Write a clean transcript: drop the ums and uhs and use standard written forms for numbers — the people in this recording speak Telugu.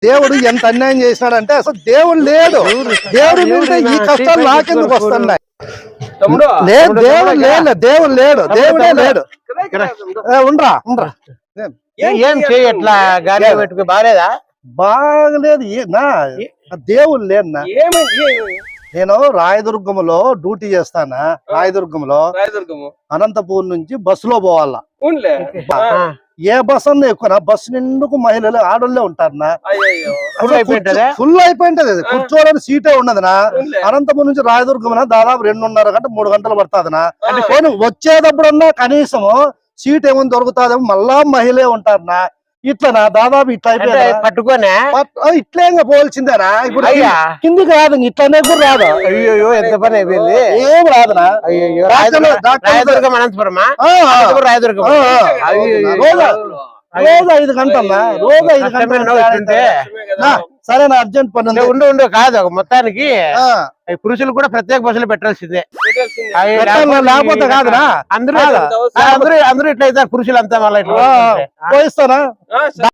దేవుడు ఎంత అన్యాయం చేసినాడంటే అసలు దేవుడు లేడు. దేవుడు ఉంటే ఈ కష్టాలు నాకెందుకు వస్తున్నాయి? లేదు, దేవుడు లేడు, దేవుడు లేడు, దేవుడే లేడు. ఉండరా ఉండరా, ఏం చేయట్లా గాలి పెట్టుకు బాగాలేదా? బాగలేదు. దేవుడు లేదన్నా. నేను రాయదుర్గంలో డ్యూటీ చేస్తానా. రాయదుర్గంలో అనంతపూర్ నుంచి బస్సులో పోవాలా. ఏ బస్ అన్నా ఎక్కువ బస్సు నిండుకు మహిళలు ఆడోళ్ళే ఉంటారనా. ఫుల్ అయిపోయింటది, కూర్చోడానికి సీటే ఉండదునా. అనంతపురం నుంచి రాయదుర్గం దాదాపు 2.5 గంట 3 గంటలు పడుతుందినా. వచ్చేటప్పుడన్నా కనీసం సీట్ ఏమని దొరుకుతాదేమో, మళ్ళా మహిళే ఉంటారనా. ఇట్లనా దాదాపు ఇట్లా అయిపోయింది. పట్టుకోనే ఇట్లే ఇంకా పోల్చిందేనా. ఇప్పుడు కిందికి రాదు, ఇట్లనే కూడా రాదు. అయ్యో ఎంత పని అయిపోయింది. ఏం రాదునా. రాయదుర్గం అనంతపురమా? రాయదుర్గం రోజు 5 గంటలన్నా, రోజు 5 గంటలు. సరేనా, అర్జెంట్ పని ఉండు కాదు. మొత్తానికి పురుషులు కూడా ప్రత్యేక బస్సులు పెట్టాల్సిందే. లేకపోతే కాదురా. అందరూ ఇట్లా అవుతారు పురుషులు అంతా. మళ్ళీ పోయిస్తానా.